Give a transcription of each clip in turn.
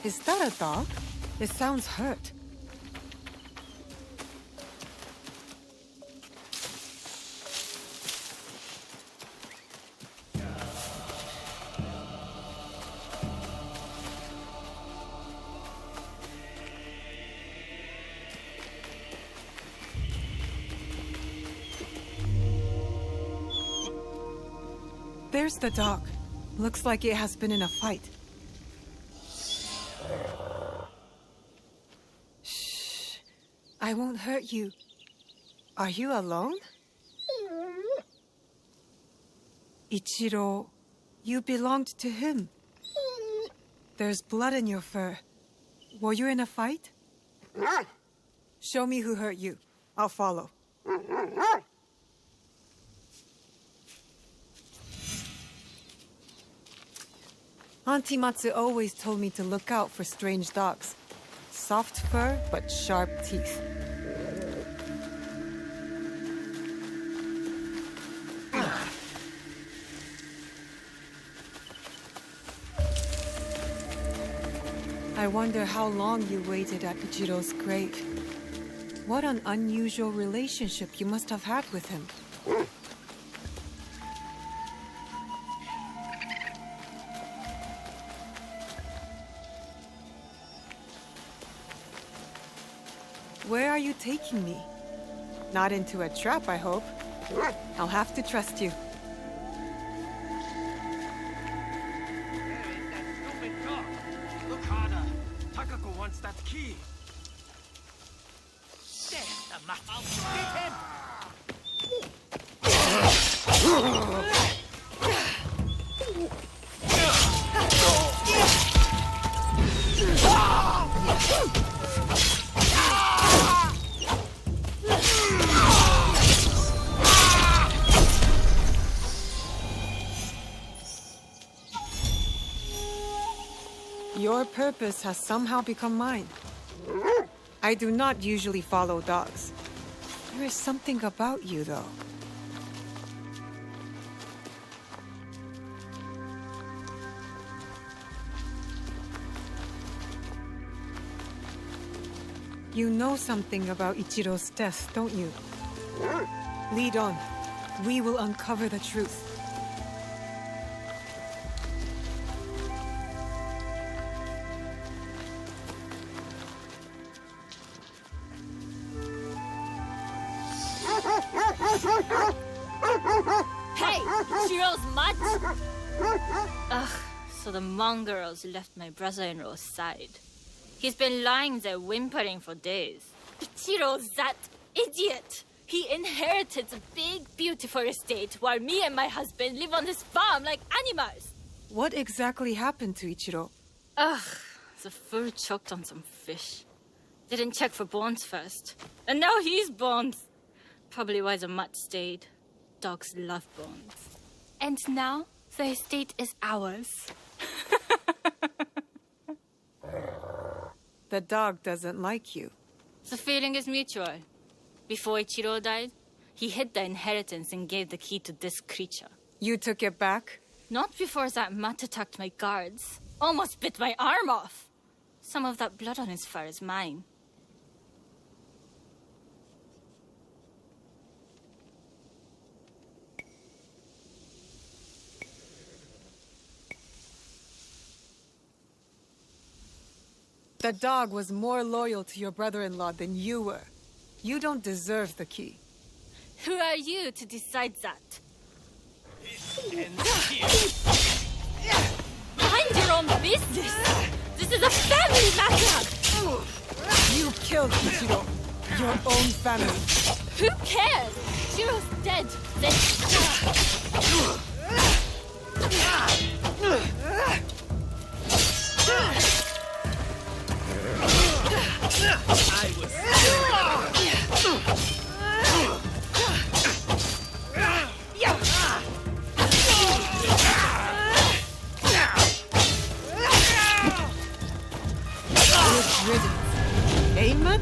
Is that a dog? It sounds hurt. There's the dog. Looks like it has been in a fight. Shh. I won't hurt you. Are you alone? Ichiro, you belonged to him. There's blood in your fur. Were you in a fight? Show me who hurt you. I'll follow. Auntie Matsu always told me to look out for strange dogs. Soft fur, but sharp teeth. I wonder how long you waited at Ichiro's grave. What an unusual relationship you must have had with him. Where are you taking me? Not into a trap, I hope. I'll have to trust you. That stupid dog. Look harder. Takako wants that key. There's the muff. Get him! Your purpose has somehow become mine. I do not usually follow dogs. There is something about you, though. You know something about Ichiro's death, don't you? Lead on. We will uncover the truth. Hey, Shiro's mutt! Ugh, so the mongrels left my brother-in-law's side. He's been lying there whimpering for days. Ichiro's that idiot! He inherited a big, beautiful estate while me and my husband live on this farm like animals. What exactly happened to Ichiro? Ugh, the fool choked on some fish. Didn't check for bones first. And now he's bones. Probably why the mutt stayed. Dogs love bones. And now the estate is ours. The dog doesn't like you. The feeling is mutual. Before Ichiro died, he hid the inheritance and gave the key to this creature. You took it back? Not before that mutt attacked my guards. Almost bit my arm off. Some of that blood on his fur is mine. The dog was more loyal to your brother-in-law than you were. You don't deserve the key. Who are you to decide that? Mind your own business! This is a family matter! You killed Ichiro. Your own family. Who cares? Jiro's dead. I was Aimut?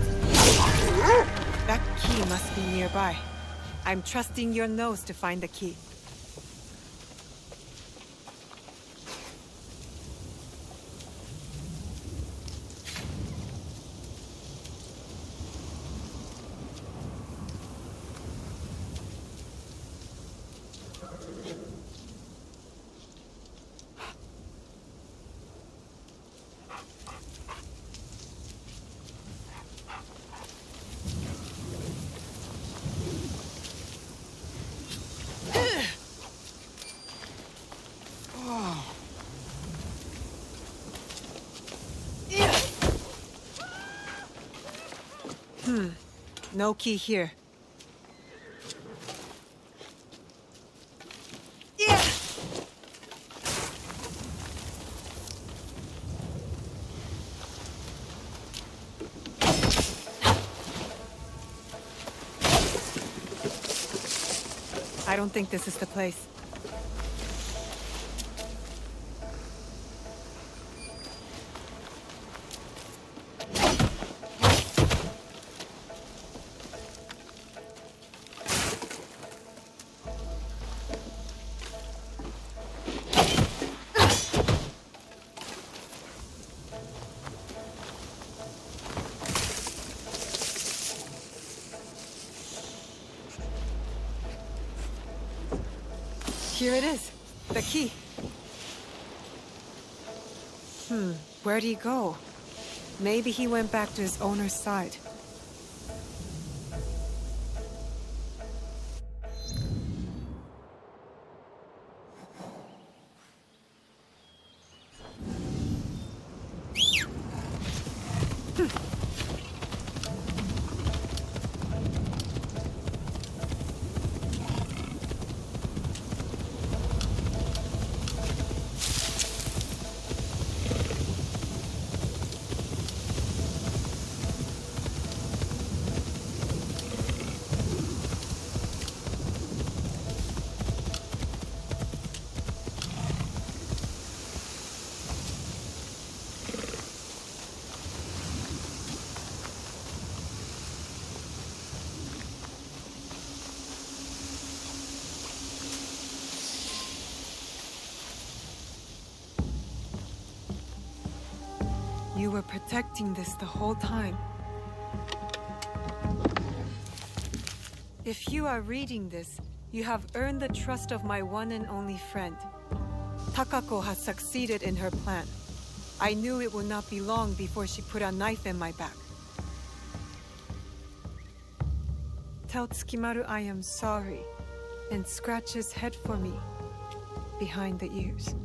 That key must be nearby. I'm trusting your nose to find the key. No key here. Yeah! I don't think this is the place. Here it is. The key. Where'd he go? Maybe he went back to his owner's side. You were protecting this the whole time. If you are reading this, you have earned the trust of my one and only friend. Takako has succeeded in her plan. I knew it would not be long before she put a knife in my back. Tell Tsukimaru I am sorry, and scratch his head for me, behind the ears.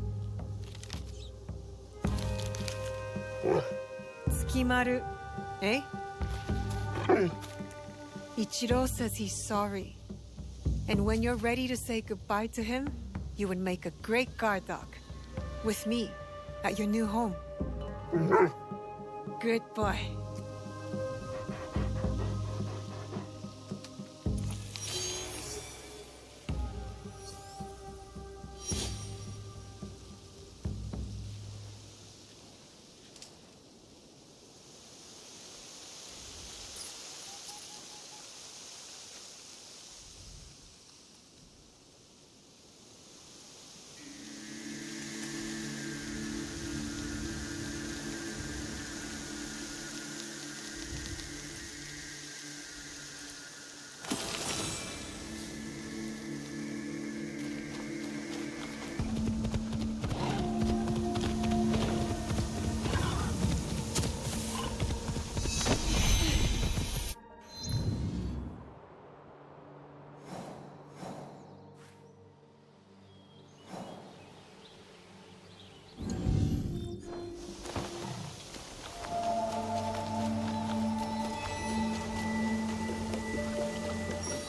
Tsukimaru, eh? Ichiro says he's sorry. And when you're ready to say goodbye to him, you would make a great guard dog. With me, at your new home. Good boy.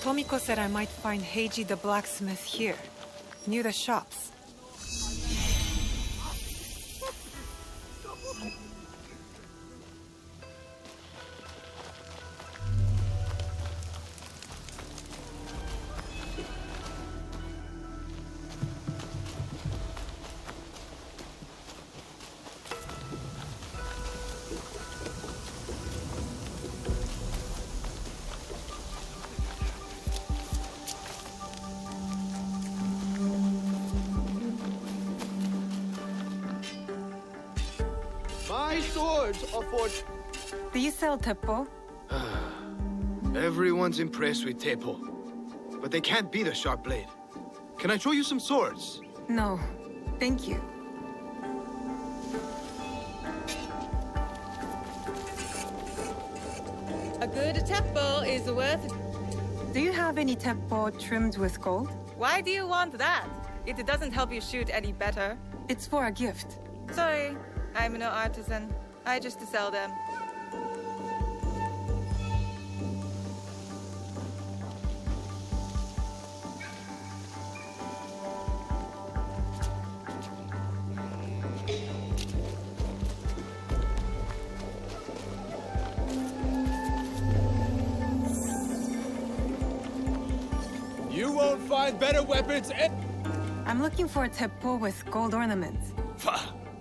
Tomiko said I might find Heiji the blacksmith here, near the shops. My swords are for... Do you sell teppo? Everyone's impressed with Teppo, but they can't beat a sharp blade. Can I show you some swords? No, thank you. A good teppo is worth... Do you have any teppo trimmed with gold? Why do you want that? It doesn't help you shoot any better. It's for a gift. Sorry, I'm no artisan. I just sell them. find better weapons and... I'm looking for a teppo with gold ornaments.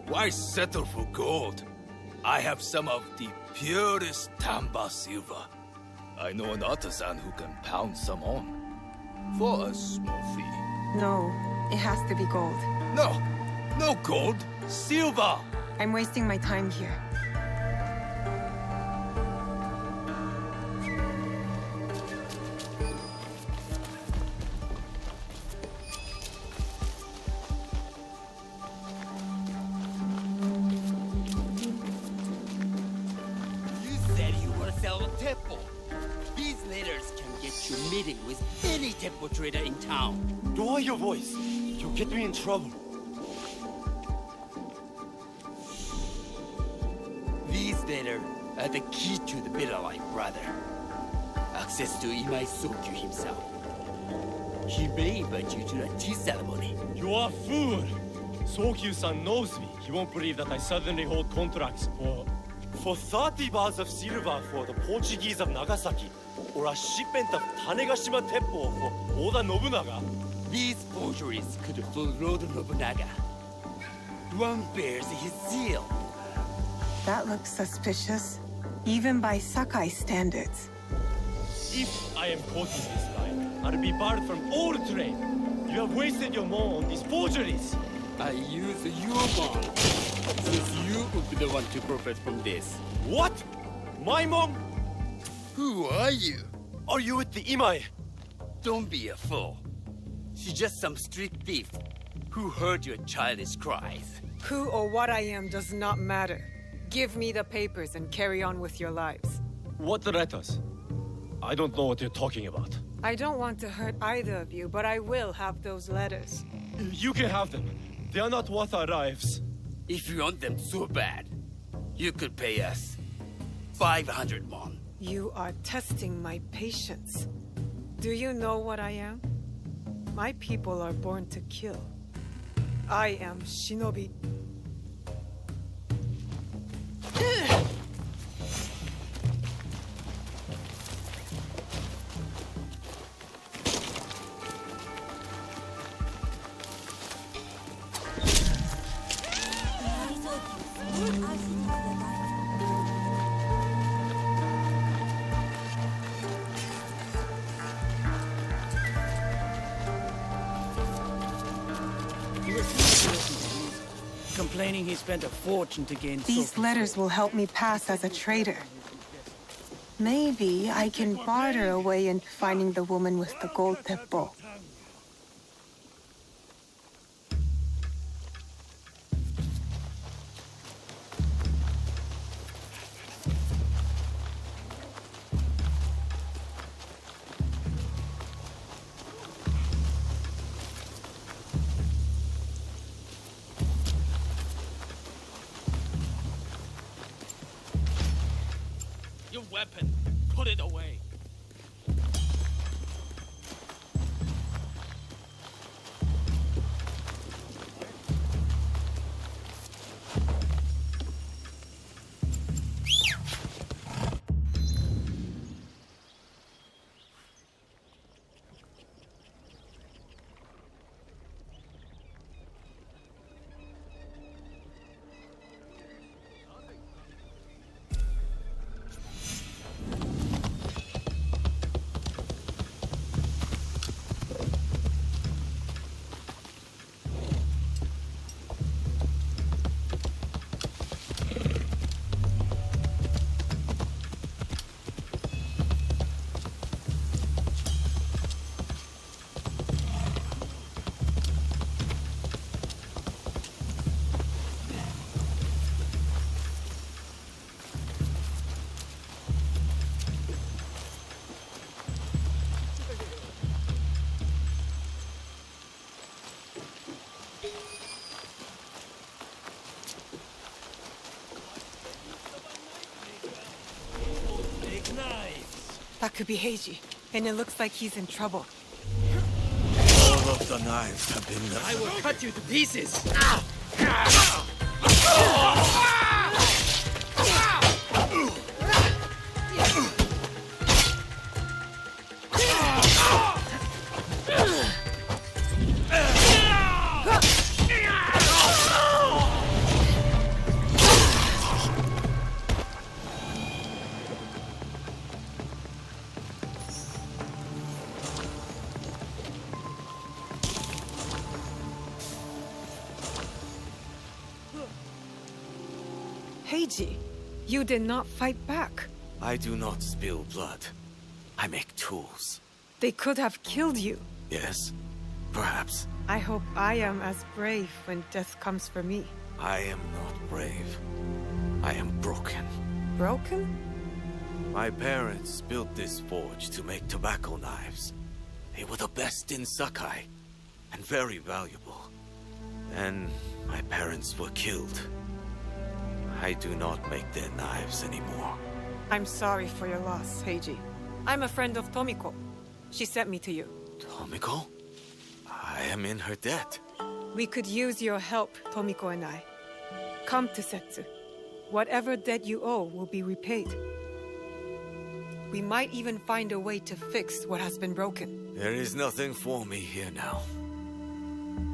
Why settle for gold? I have some of the purest Tamba silver. I know an artisan who can pound some on. For a small fee. No, it has to be gold. No gold. Silver. I'm wasting my time here. You said you were selling Teppo. These letters can get you meeting with any Teppo trader in town. Lower your voice. You'll get me in trouble. These letters are the key to the better life, brother. Access to Imai Sokyu himself. He may invite you to a tea ceremony. You are a fool. Sokyu-san knows me. He won't believe that I suddenly hold contracts for 30 bars of silver for the Portuguese of Nagasaki, or a shipment of Tanegashima Teppo for Oda Nobunaga. These forgeries could fool Lord Nobunaga. One bears his seal. That looks suspicious, even by Sakai standards. If I am caught in this lie, I'll be barred from all trade. You have wasted your mon on these forgeries. I use your bond, since you would be the one to profit from this. What? My mon? Who are you? Are you with the Imai? Don't be a fool. She's just some street thief who heard your childish cries. Who or what I am does not matter. Give me the papers and carry on with your lives. What letters? I don't know what you're talking about. I don't want to hurt either of you, but I will have those letters. You can have them. They are not worth our lives. If you want them so bad, you could pay us 500 won. You are testing my patience. Do you know what I am? My people are born to kill. I am Shinobi. Complaining he spent a fortune to gain These letters will help me pass as a traitor. Maybe I can barter a way into finding the woman with the gold teppo. Your weapon. Put it away. That could be Heiji, and it looks like he's in trouble. All of the knives have been left. I will cut you to pieces. Heiji, you did not fight back. I do not spill blood. I make tools. They could have killed you. Yes, perhaps. I hope I am as brave when death comes for me. I am not brave. I am broken. Broken? My parents built this forge to make tobacco knives. They were the best in Sakai, and very valuable. And my parents were killed. I do not make their knives anymore. I'm sorry for your loss, Heiji. I'm a friend of Tomiko. She sent me to you. Tomiko? I am in her debt. We could use your help, Tomiko and I. Come to Setsu. Whatever debt you owe will be repaid. We might even find a way to fix what has been broken. There is nothing for me here now.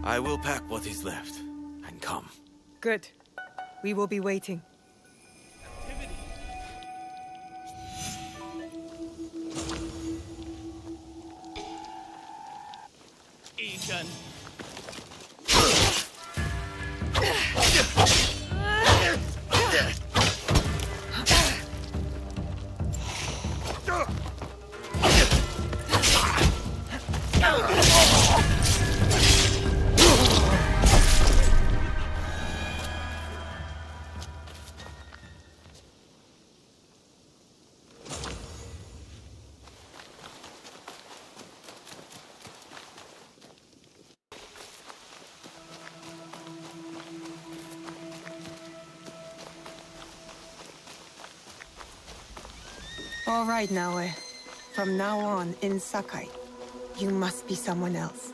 I will pack what is left and come. Good. We will be waiting. Ethan. All right, Naoe. From now on, in Sakai, you must be someone else.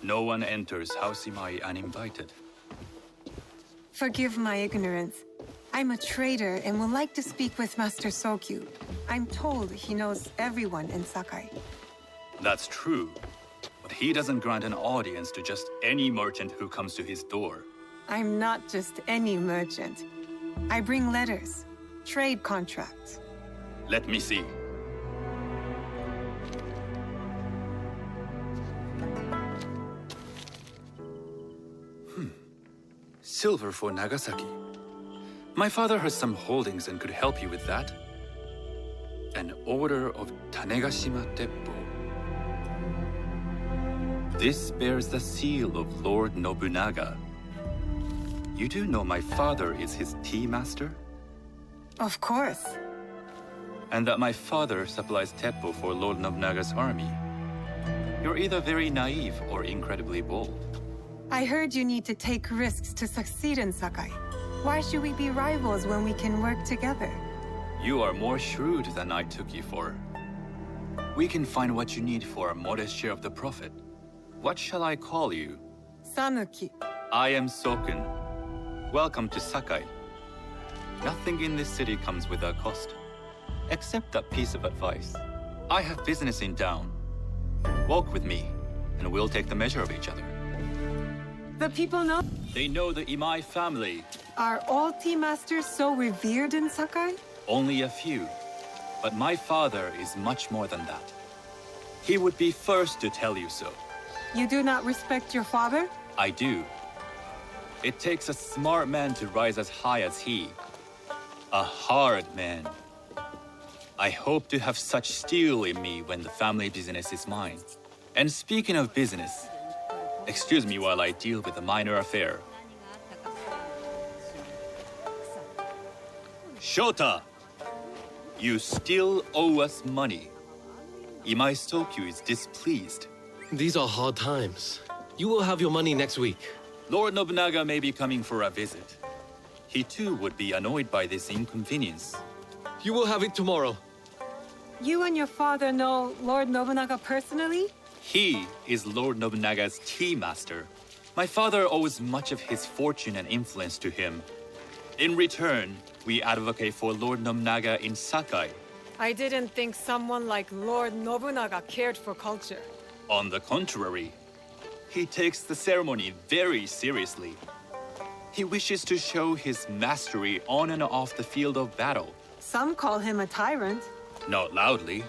No one enters House Imai uninvited. Forgive my ignorance. I'm a trader and would like to speak with Master Sokyu. I'm told he knows everyone in Sakai. That's true, but he doesn't grant an audience to just any merchant who comes to his door. I'm not just any merchant. I bring letters, trade contracts. Let me see. Silver for Nagasaki. My father has some holdings and could help you with that. An order of Tanegashima Teppo. This bears the seal of Lord Nobunaga. You do know my father is his tea master? Of course. And that my father supplies Teppo for Lord Nobunaga's army. You're either very naive or incredibly bold. I heard you need to take risks to succeed in Sakai. Why should we be rivals when we can work together? You are more shrewd than I took you for. We can find what you need for a modest share of the profit. What shall I call you? Sanuki. I am Sokun. Welcome to Sakai. Nothing in this city comes without cost. Except that piece of advice. I have business in town. Walk with me, and we'll take the measure of each other. The people know. They know the Imai family. Are all tea masters so revered in Sakai? Only a few. But my father is much more than that. He would be first to tell you so. You do not respect your father? I do. It takes a smart man to rise as high as he. A hard man. I hope to have such steel in me when the family business is mine. And speaking of business, excuse me while I deal with a minor affair. Shota! You still owe us money. Imai Sokyu is displeased. These are hard times. You will have your money next week. Lord Nobunaga may be coming for a visit. He too would be annoyed by this inconvenience. You will have it tomorrow. You and your father know Lord Nobunaga personally? He is Lord Nobunaga's tea master. My father owes much of his fortune and influence to him. In return, we advocate for Lord Nobunaga in Sakai. I didn't think someone like Lord Nobunaga cared for culture. On the contrary, he takes the ceremony very seriously. He wishes to show his mastery on and off the field of battle. Some call him a tyrant. Not loudly.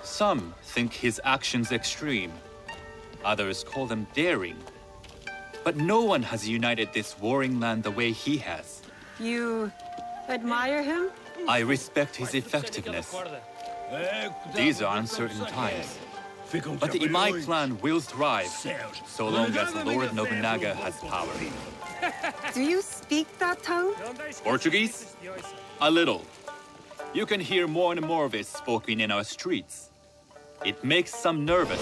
Some think his actions extreme. Others call them daring. But no one has united this warring land the way he has. You admire him? I respect his effectiveness. These are uncertain times. But the Imai clan will thrive, so long as Lord Nobunaga has power. Do you speak that tongue? Portuguese? A little. You can hear more and more of it spoken in our streets. It makes some nervous.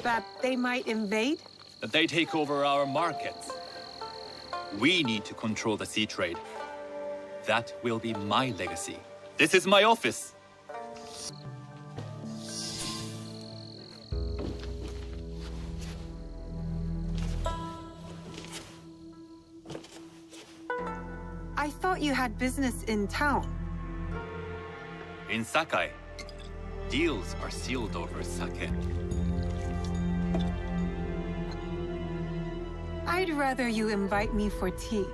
That they might invade? That they take over our markets. We need to control the sea trade. That will be my legacy. This is my office. I thought you had business in town. In Sakai, deals are sealed over sake. I'd rather you invite me for tea.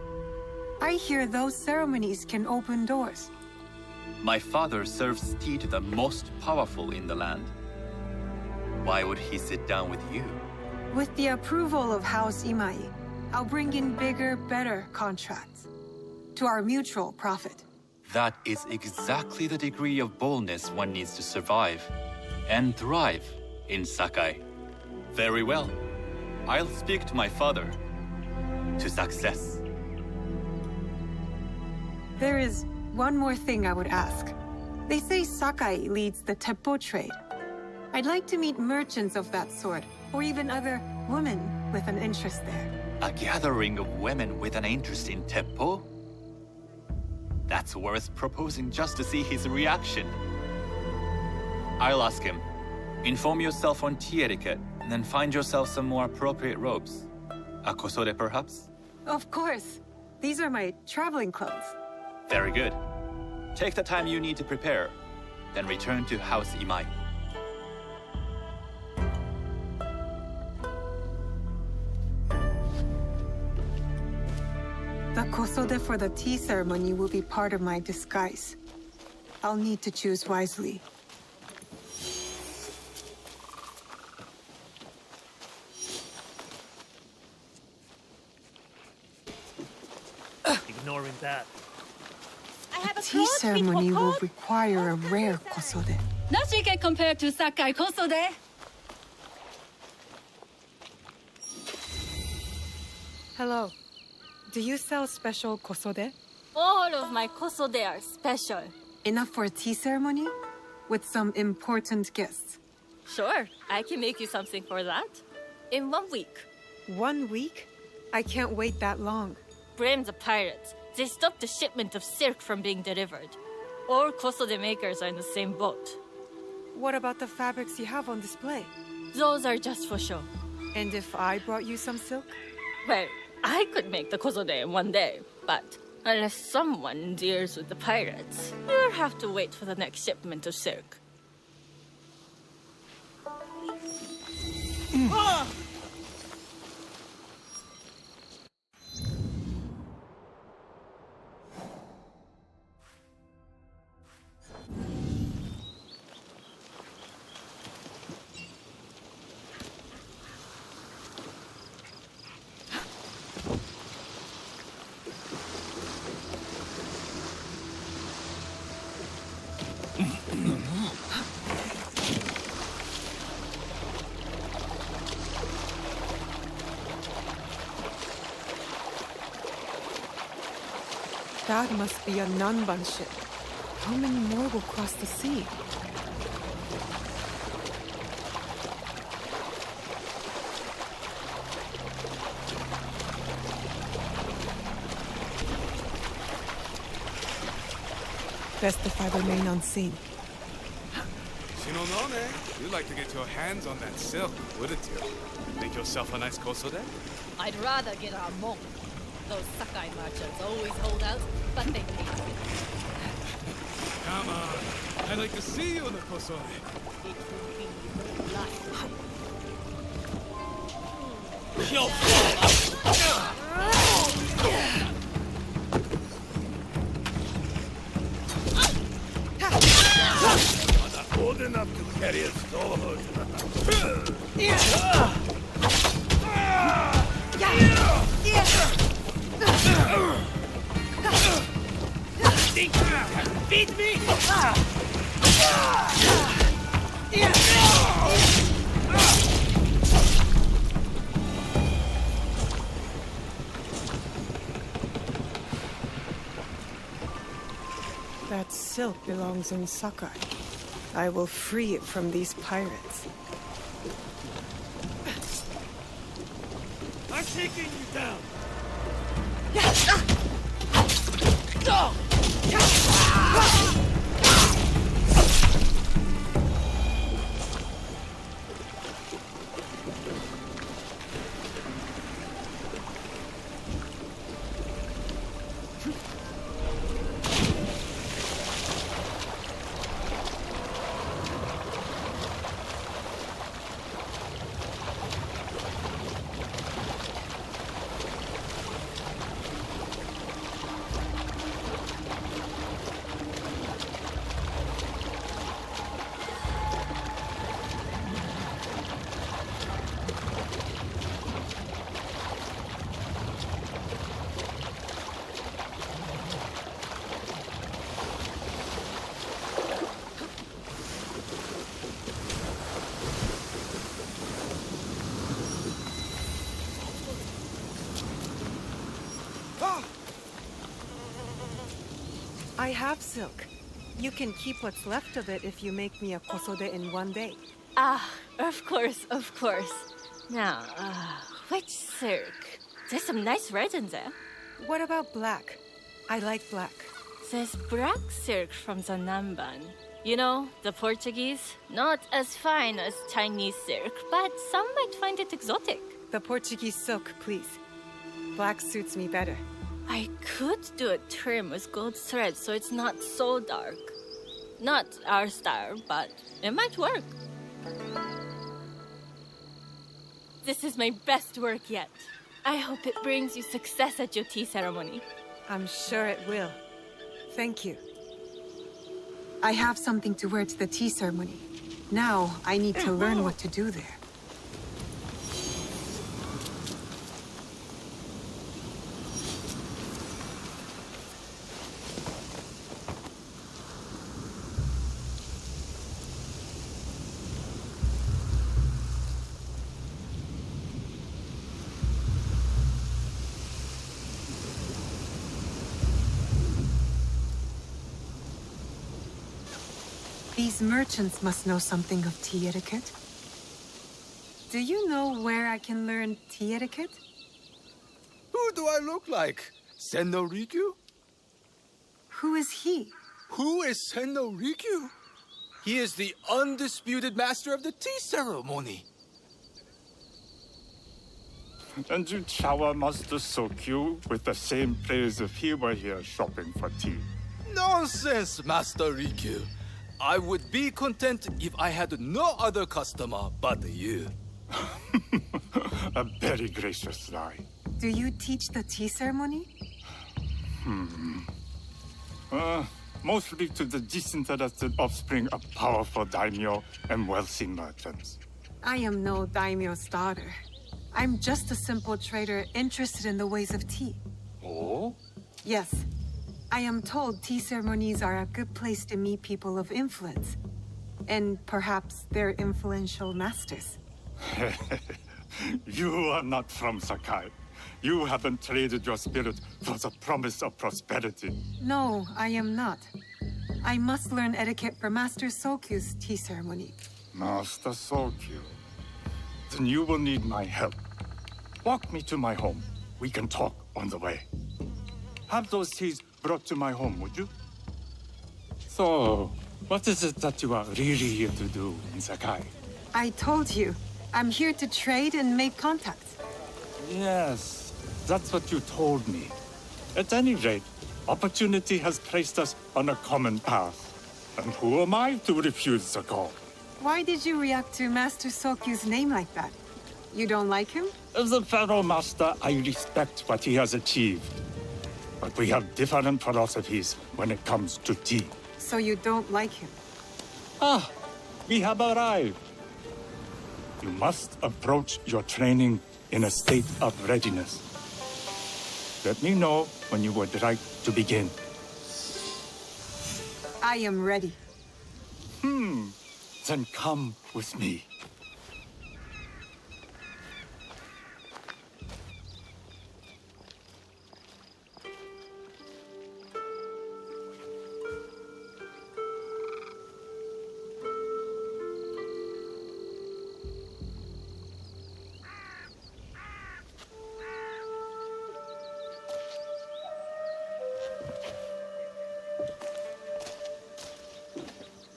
I hear those ceremonies can open doors. My father serves tea to the most powerful in the land. Why would he sit down with you? With the approval of House Imai, I'll bring in bigger, better contracts. To our mutual profit. That is exactly the degree of boldness one needs to survive and thrive in Sakai. Very well. I'll speak to my father. To success. There is one more thing I would ask. They say Sakai leads the teppo trade. I'd like to meet merchants of that sort, or even other women with an interest there. A gathering of women with an interest in teppo? That's worth proposing just to see his reaction. I'll ask him. Inform yourself on tea etiquette, and then find yourself some more appropriate robes. A kosode, perhaps? Of course. These are my traveling clothes. Very good. Take the time you need to prepare, then return to House Imai. The kosode for the tea ceremony will be part of my disguise. I'll need to choose wisely. Ignoring that. The tea ceremony will require a rare kosode. Nothing can compare to Sakai kosode. Hello. Do you sell special kosode? All of my kosode are special. Enough for a tea ceremony? With some important guests. Sure, I can make you something for that. In 1 week. 1 week? I can't wait that long. Blame the pirates. They stopped the shipment of silk from being delivered. All kosode makers are in the same boat. What about the fabrics you have on display? Those are just for show. And if I brought you some silk? Well, I could make the kosode in 1 day, but unless someone deals with the pirates, you'll have to wait for the next shipment of silk. That must be a Nanban ship. How many more will cross the sea? Best if I remain unseen. Shinonone, you'd like to get your hands on that silk, wouldn't you? Make yourself a nice kosode? I'd rather get our monk. Those Sakai merchants always hold out, but they pay. Come on. I'd like to see you in the kosode. It will be your life. enough to carry a sword. Think you can beat me? That silk belongs in Sakai. I will free it from these pirates. I'm taking you down. I have silk. You can keep what's left of it if you make me a kosode in one day. Ah, of course, of course. Now, which silk? There's some nice red in there. What about black? I like black. There's black silk from the Namban. You know, the Portuguese. Not as fine as Chinese silk, but some might find it exotic. The Portuguese silk, please. Black suits me better. I could do a trim with gold thread so it's not so dark. Not our style, but it might work. This is my best work yet. I hope it brings you success at your tea ceremony. I'm sure it will. Thank you. I have something to wear to the tea ceremony. Now, I need to learn what to do there. These merchants must know something of tea etiquette. Do you know where I can learn tea etiquette? Who do I look like? Senno Rikyu? Who is he? Who is Senno Rikyu? He is the undisputed master of the tea ceremony. And you shower Master Sokyu with the same praise if he were here shopping for tea. Nonsense, Master Rikyu. I would be content if I had no other customer but you. A very gracious lie. Do you teach the tea ceremony? Mostly to the disinterested offspring of powerful daimyo and wealthy merchants. I am no daimyo's daughter. I'm just a simple trader interested in the ways of tea. Oh? Yes. I am told tea ceremonies are a good place to meet people of influence. And perhaps their influential masters. You are not from Sakai. You haven't traded your spirit for the promise of prosperity. No, I am not. I must learn etiquette for Master Sokyu's tea ceremony. Master Sokyu. Then you will need my help. Walk me to my home. We can talk on the way. Have those teas brought to my home, would you? So, what is it that you are really here to do in Sakai? I told you. I'm here to trade and make contacts. Yes, that's what you told me. At any rate, opportunity has placed us on a common path. And who am I to refuse the call? Why did you react to Master Sokyu's name like that? You don't like him? As a Pharaoh Master, I respect what he has achieved. But we have different philosophies when it comes to tea. So you don't like him? We have arrived. You must approach your training in a state of readiness. Let me know when you would like to begin. I am ready. Then come with me.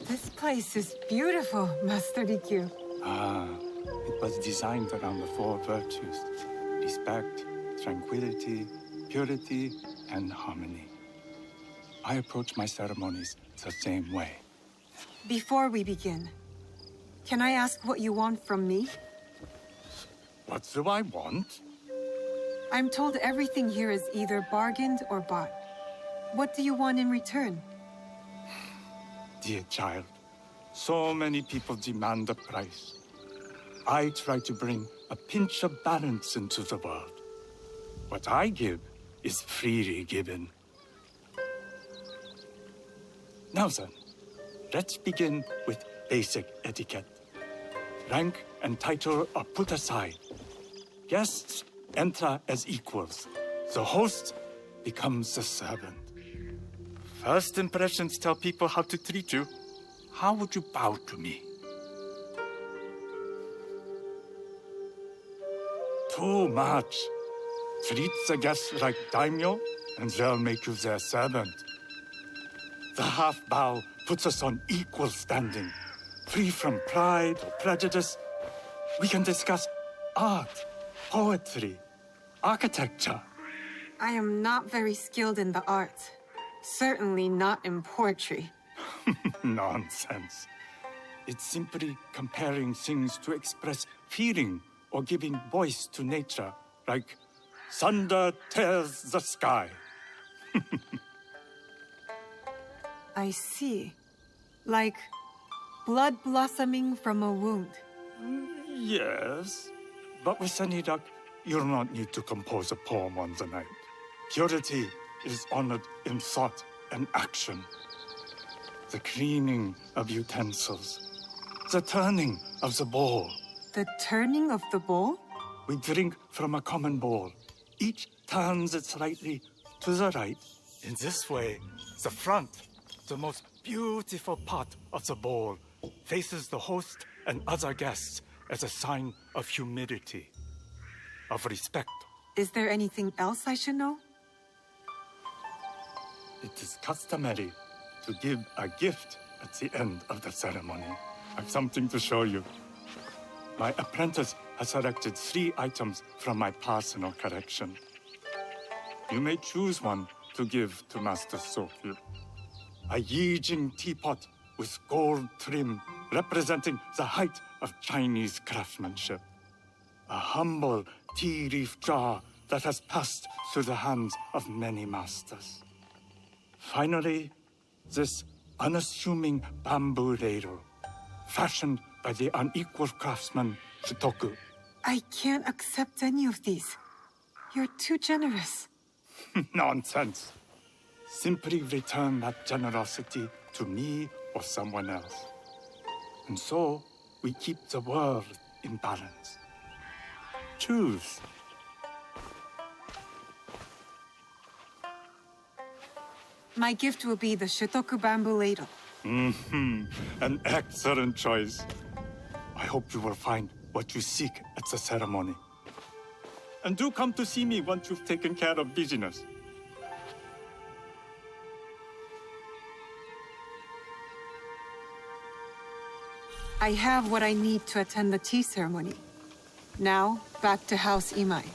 This place is beautiful, Master Rikyu. It was designed around the four virtues: respect, tranquility, purity, and harmony. I approach my ceremonies the same way. Before we begin, can I ask what you want from me? What do I want? I'm told everything here is either bargained or bought. What do you want in return? Dear child, so many people demand a price. I try to bring a pinch of balance into the world. What I give is freely given. Now then, let's begin with basic etiquette. Rank and title are put aside. Guests enter as equals. The host becomes the servant. First impressions tell people how to treat you. How would you bow to me? Too much. Treat the guests like daimyo, and they'll make you their servant. The half bow puts us on equal standing, free from pride or prejudice. We can discuss art, poetry, architecture. I am not very skilled in the arts. Certainly not in poetry. Nonsense. It's simply comparing things to express feeling or giving voice to nature, like thunder tears the sky. I see. Like blood blossoming from a wound. Yes, but with any luck, you'll not need to compose a poem on the night. Purity is honored in thought and action. The cleaning of utensils, the turning of the bowl. The turning of the bowl? We drink from a common bowl. Each turns it slightly to the right. In this way, the front, the most beautiful part of the bowl, faces the host and other guests as a sign of humility, of respect. Is there anything else I should know? It is customary to give a gift at the end of the ceremony. I've something to show you. My apprentice has selected 3 items from my personal collection. You may choose one to give to Master Sokyu. A Yijing teapot with gold trim representing the height of Chinese craftsmanship. A humble tea leaf jar that has passed through the hands of many masters. Finally, this unassuming bamboo ladle, fashioned by the unequal craftsman Shitoku. I can't accept any of these. You're too generous. Nonsense. Simply return that generosity to me or someone else. And so, we keep the world in balance. Choose. My gift will be the Shitoku bamboo ladle. An excellent choice. I hope you will find what you seek at the ceremony. And do come to see me once you've taken care of business. I have what I need to attend the tea ceremony. Now, back to House Imai.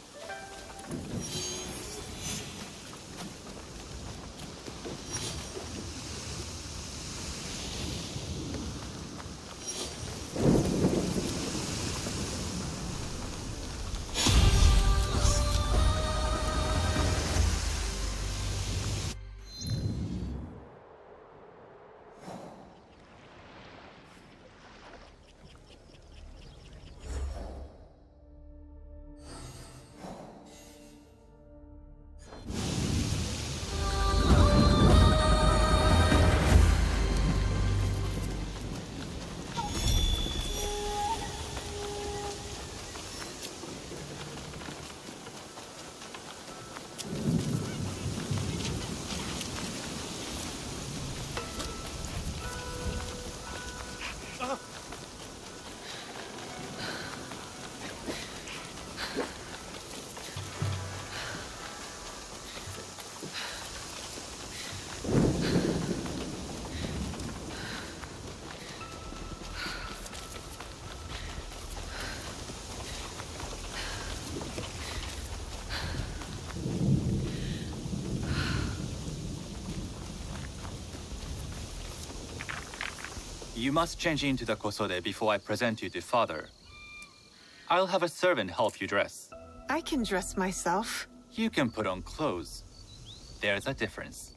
You must change into the kosode before I present you to father. I'll have a servant help you dress. I can dress myself. You can put on clothes. There's a difference.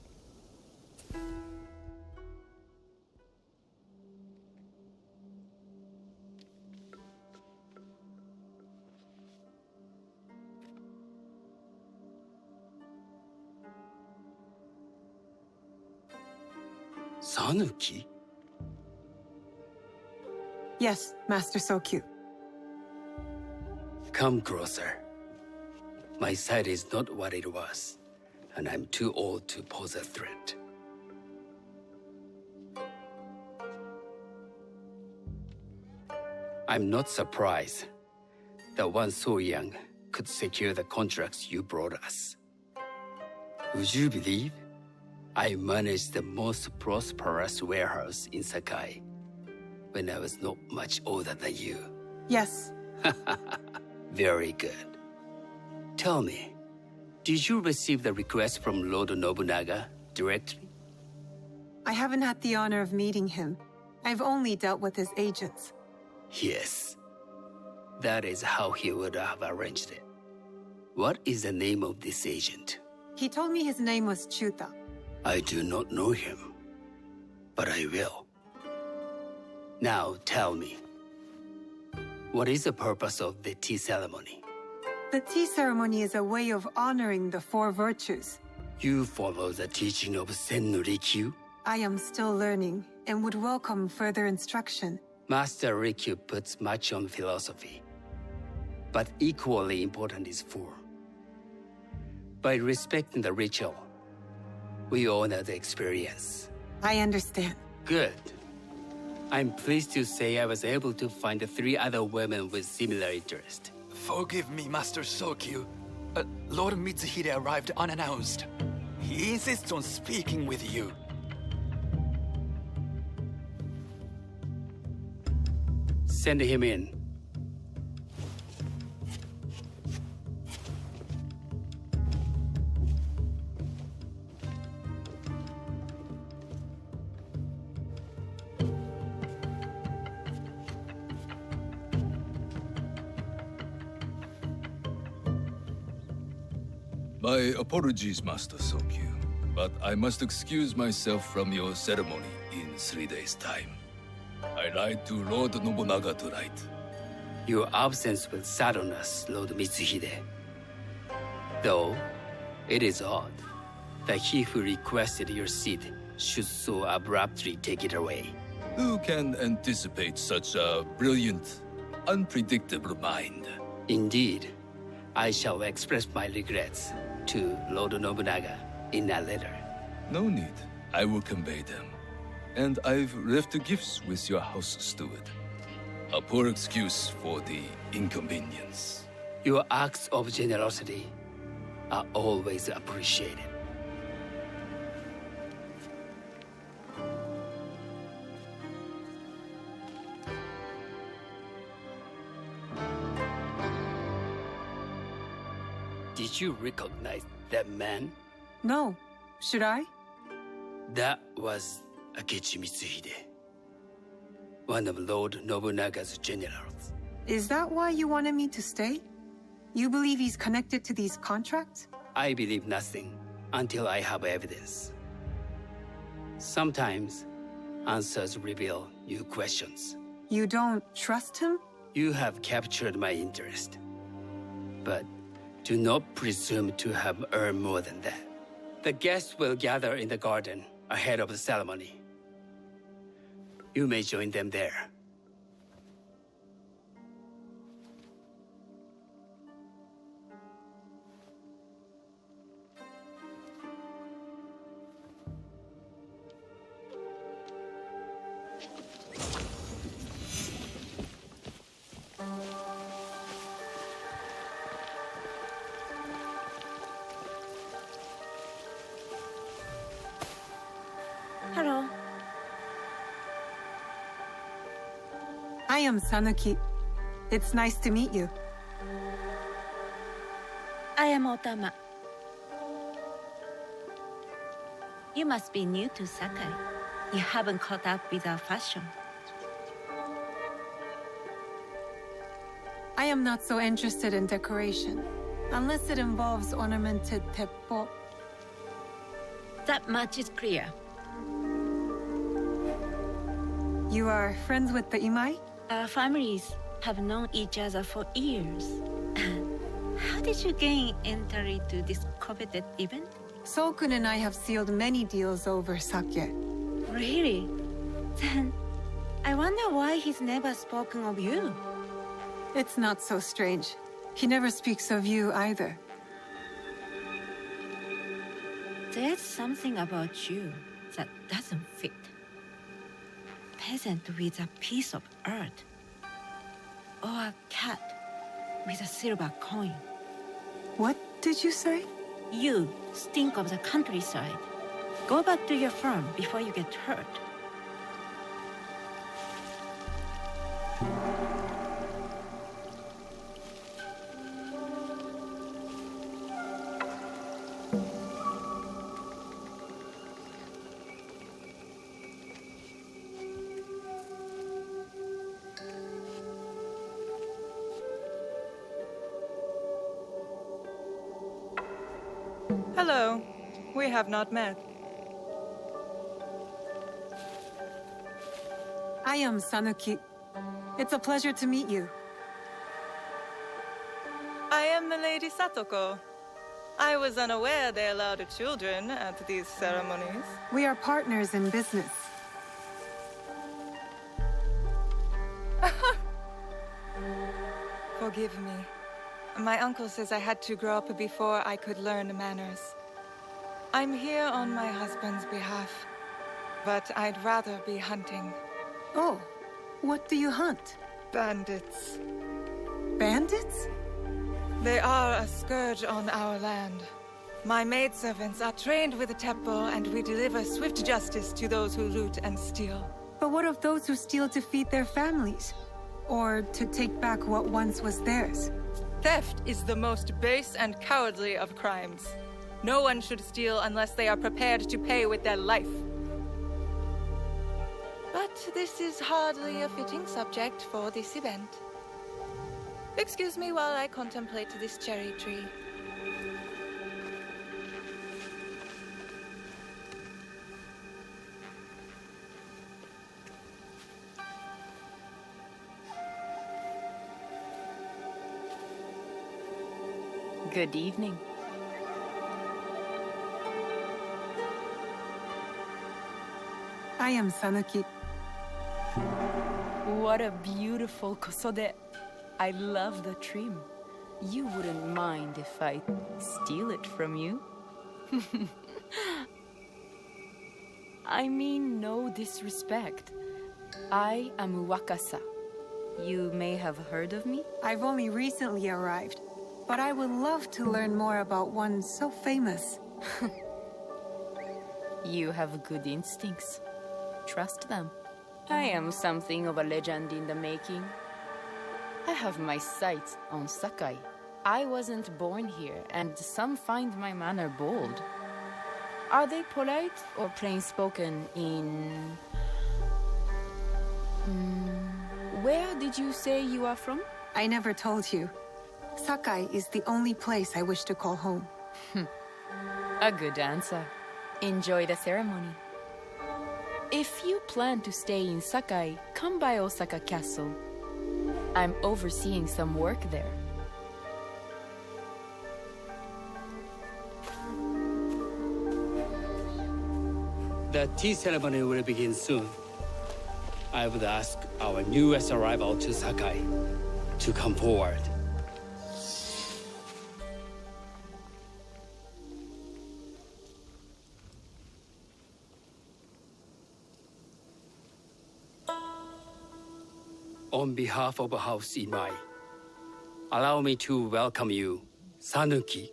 Sanuki? Yes, Master Sokyu. Come closer. My sight is not what it was, and I'm too old to pose a threat. I'm not surprised that one so young could secure the contracts you brought us. Would you believe I managed the most prosperous warehouse in Sakai when I was not much older than you? Yes. Very good. Tell me, did you receive the request from Lord Nobunaga directly? I haven't had the honor of meeting him. I've only dealt with his agents. Yes. That is how he would have arranged it. What is the name of this agent? He told me his name was Chuta. I do not know him, but I will. Now tell me, what is the purpose of the tea ceremony? The tea ceremony is a way of honoring the four virtues. You follow the teaching of Senno Rikyu? I am still learning and would welcome further instruction. Master Rikyu puts much on philosophy, but equally important is form. By respecting the ritual, we honor the experience. I understand. Good. I'm pleased to say I was able to find 3 other women with similar interest. Forgive me, Master Sokyu. Lord Mitsuhide arrived unannounced. He insists on speaking with you. Send him in. My apologies, Master Sokyu, but I must excuse myself from your ceremony in 3 days' time. I lied to Lord Nobunaga tonight. Your absence will sadden us, Lord Mitsuhide. Though, it is odd that he who requested your seat should so abruptly take it away. Who can anticipate such a brilliant, unpredictable mind? Indeed, I shall express my regrets to Lord Nobunaga in a letter. No need. I will convey them. And I've left the gifts with your house steward. A poor excuse for the inconvenience. Your acts of generosity are always appreciated. Did you recognize that man? No. Should I? That was Akechi Mitsuhide, one of Lord Nobunaga's generals. Is that why you wanted me to stay? You believe he's connected to these contracts? I believe nothing until I have evidence. Sometimes, answers reveal new questions. You don't trust him? You have captured my interest. But do not presume to have earned more than that. The guests will gather in the garden ahead of the ceremony. You may join them there. Hello. I am Sanuki. It's nice to meet you. I am Otama. You must be new to Sakai. You haven't caught up with our fashion. I am not so interested in decoration, unless it involves ornamented teppo. That much is clear. You are friends with the Imai? Our families have known each other for years. How did you gain entry to this coveted event? Solkun and I have sealed many deals over sake. Really? Then I wonder why he's never spoken of you. It's not so strange. He never speaks of you either. There's something about you that doesn't fit. Peasant with a piece of earth. Or a cat with a silver coin. What did you say? You stink of the countryside. Go back to your farm before you get hurt. Hello. We have not met. I am Sanuki. It's a pleasure to meet you. I am Milady Satoko. I was unaware they allowed children at these ceremonies. We are partners in business. Forgive me. My uncle says I had to grow up before I could learn manners. I'm here on my husband's behalf, but I'd rather be hunting. Oh, what do you hunt? Bandits. Bandits? They are a scourge on our land. My maidservants are trained with the teppo, and we deliver swift justice to those who loot and steal. But what of those who steal to feed their families? Or to take back what once was theirs? Theft is the most base and cowardly of crimes. No one should steal unless they are prepared to pay with their life. But this is hardly a fitting subject for this event. Excuse me while I contemplate this cherry tree. Good evening. I am Sanuki. What a beautiful kosode. I love the trim. You wouldn't mind if I steal it from you? I mean no disrespect. I am Wakasa. You may have heard of me? I've only recently arrived, but I would love to learn more about one so famous. You have good instincts. Trust them. I am something of a legend in the making. I have my sights on Sakai. I wasn't born here, and some find my manner bold. Are they polite or plain-spoken in... Where did you say you are from? I never told you. Sakai is the only place I wish to call home. A good answer. Enjoy the ceremony. If you plan to stay in Sakai, come by Osaka Castle. I'm overseeing some work there. The tea ceremony will begin soon. I would ask our newest arrival to Sakai to come forward. On behalf of House Imai, allow me to welcome you, Sanuki.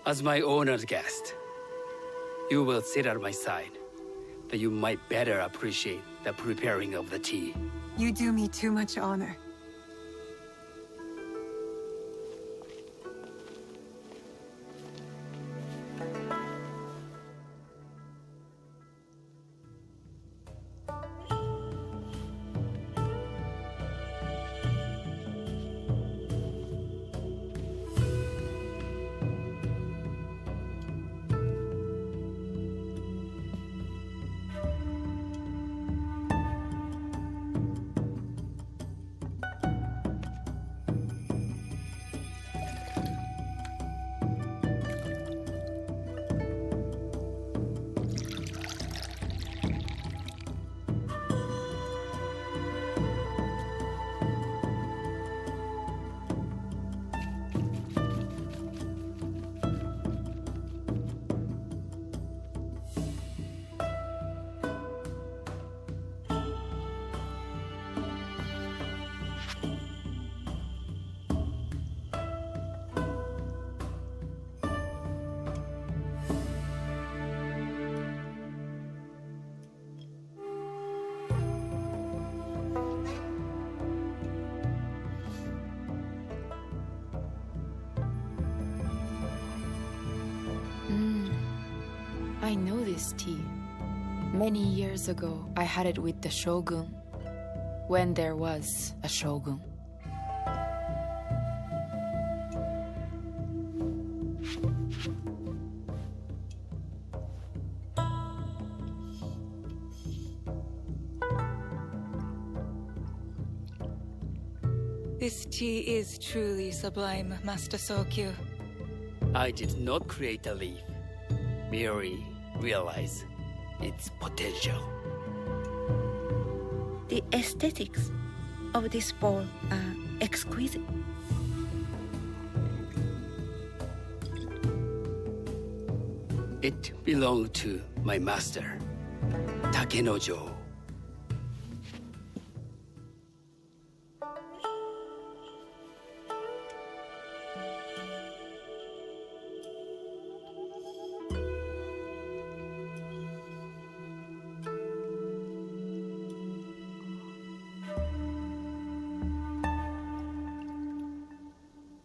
As my honored guest, you will sit at my side, that you might better appreciate the preparing of the tea. You do me too much honor. I know this tea. Many years ago, I had it with the shogun, when there was a shogun. This tea is truly sublime, Master Sokyu. I did not create a leaf, merely realize its potential. The aesthetics of this bowl are exquisite. It belonged to my master, Takenojo.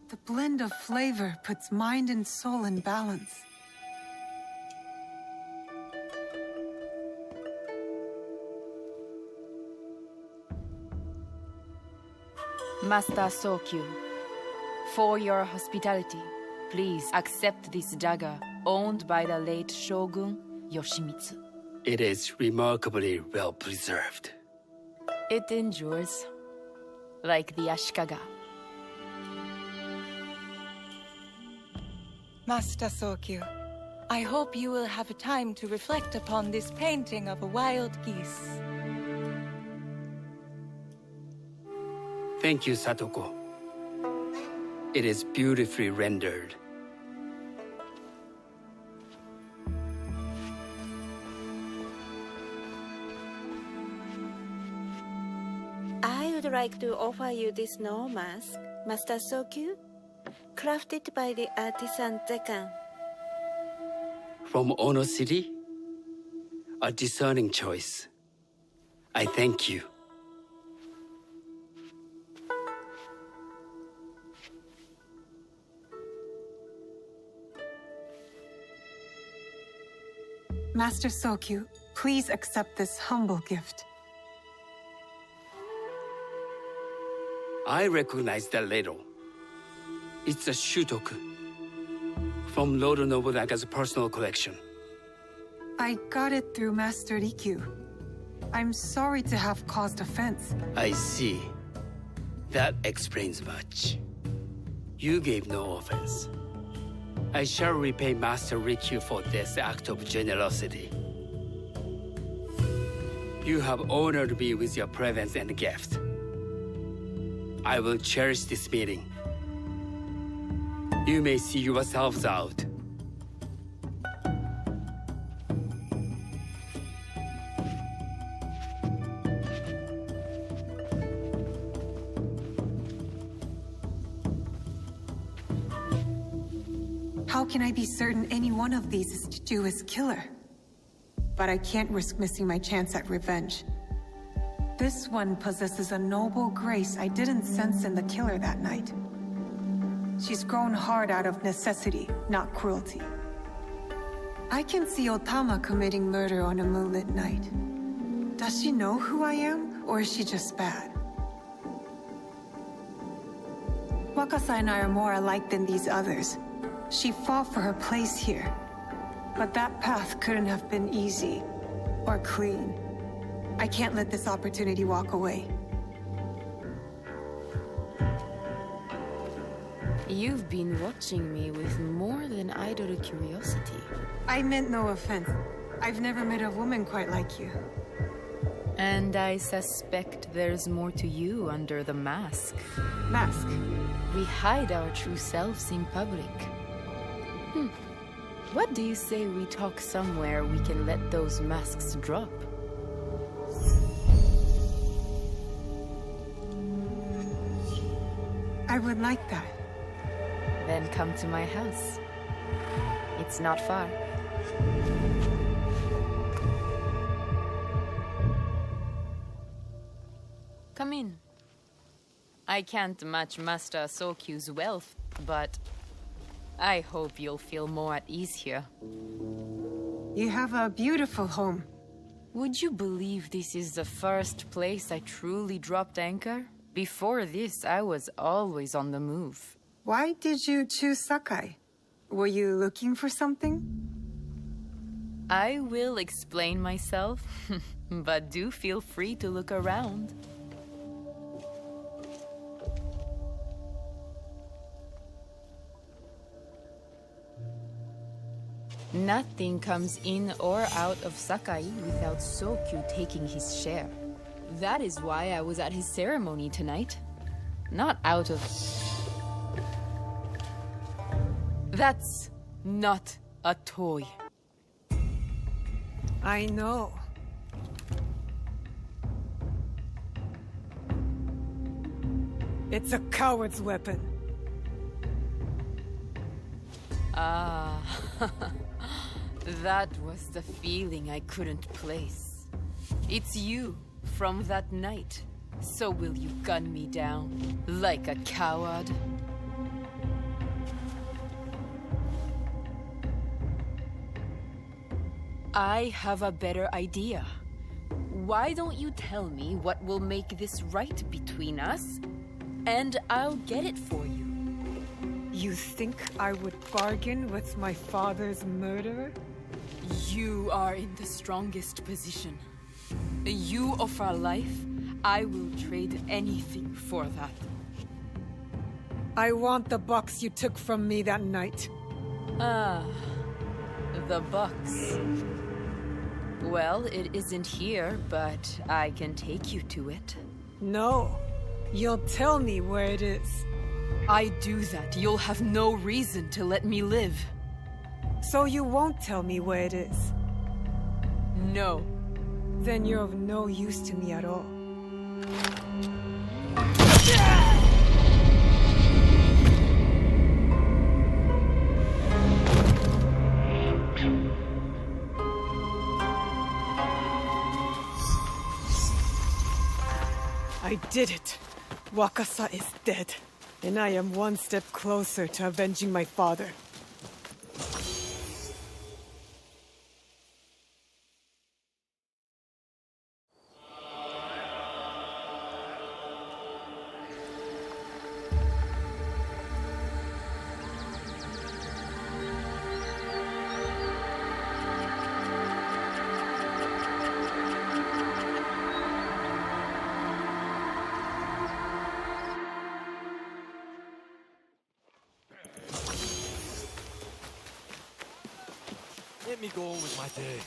The blend of flavor puts mind and soul in balance. Master Sokyu, for your hospitality, please accept this dagger owned by the late Shogun Yoshimitsu. It is remarkably well preserved. It endures, like the Ashikaga. Master Sokyu, I hope you will have time to reflect upon this painting of a wild geese. Thank you, Satoko. It is beautifully rendered. I would like to offer you this snow mask, Master Sokyu, crafted by the artisan Zekan. From Ono City? A discerning choice. I thank you. Master Sokyu, please accept this humble gift. I recognize that ladle. It's a shutoku from Lord Nobunaga's personal collection. I got it through Master Rikyu. I'm sorry to have caused offense. I see. That explains much. You gave no offense. I shall repay Master Rikyu for this act of generosity. You have honored me with your presence and gift. I will cherish this meeting. You may see yourselves out. How can I be certain any one of these is to do his killer? But I can't risk missing my chance at revenge. This one possesses a noble grace I didn't sense in the killer that night. She's grown hard out of necessity, not cruelty. I can see Otama committing murder on a moonlit night. Does she know who I am, or is she just bad? Wakasa and I are more alike than these others. She fought for her place here. But that path couldn't have been easy, or clean. I can't let this opportunity walk away. You've been watching me with more than idle curiosity. I meant no offense. I've never met a woman quite like you. And I suspect there's more to you under the mask. Mask? We hide our true selves in public. What do you say we talk somewhere we can let those masks drop? I would like that. Then come to my house. It's not far. Come in. I can't match Master Sokyu's wealth, but I hope you'll feel more at ease here. You have a beautiful home. Would you believe this is the first place I truly dropped anchor? Before this, I was always on the move. Why did you choose Sakai? Were you looking for something? I will explain myself, but do feel free to look around. Nothing comes in or out of Sakai without Sokyu taking his share. That is why I was at his ceremony tonight. Not out of... That's not a toy. I know. It's a coward's weapon. Ah, that was the feeling I couldn't place. It's you from that night. So will you gun me down like a coward? I have a better idea. Why don't you tell me what will make this right between us, and I'll get it for you. You think I would bargain with my father's murderer? You are in the strongest position. You offer life, I will trade anything for that. I want the box you took from me that night. Ah, the box. Well, it isn't here, but I can take you to it. No. You'll tell me where it is. I do that, you'll have no reason to let me live. So you won't tell me where it is? No. Then you're of no use to me at all. I did it. Wakasa is dead, and I am one step closer to avenging my father. Let me go on with my day.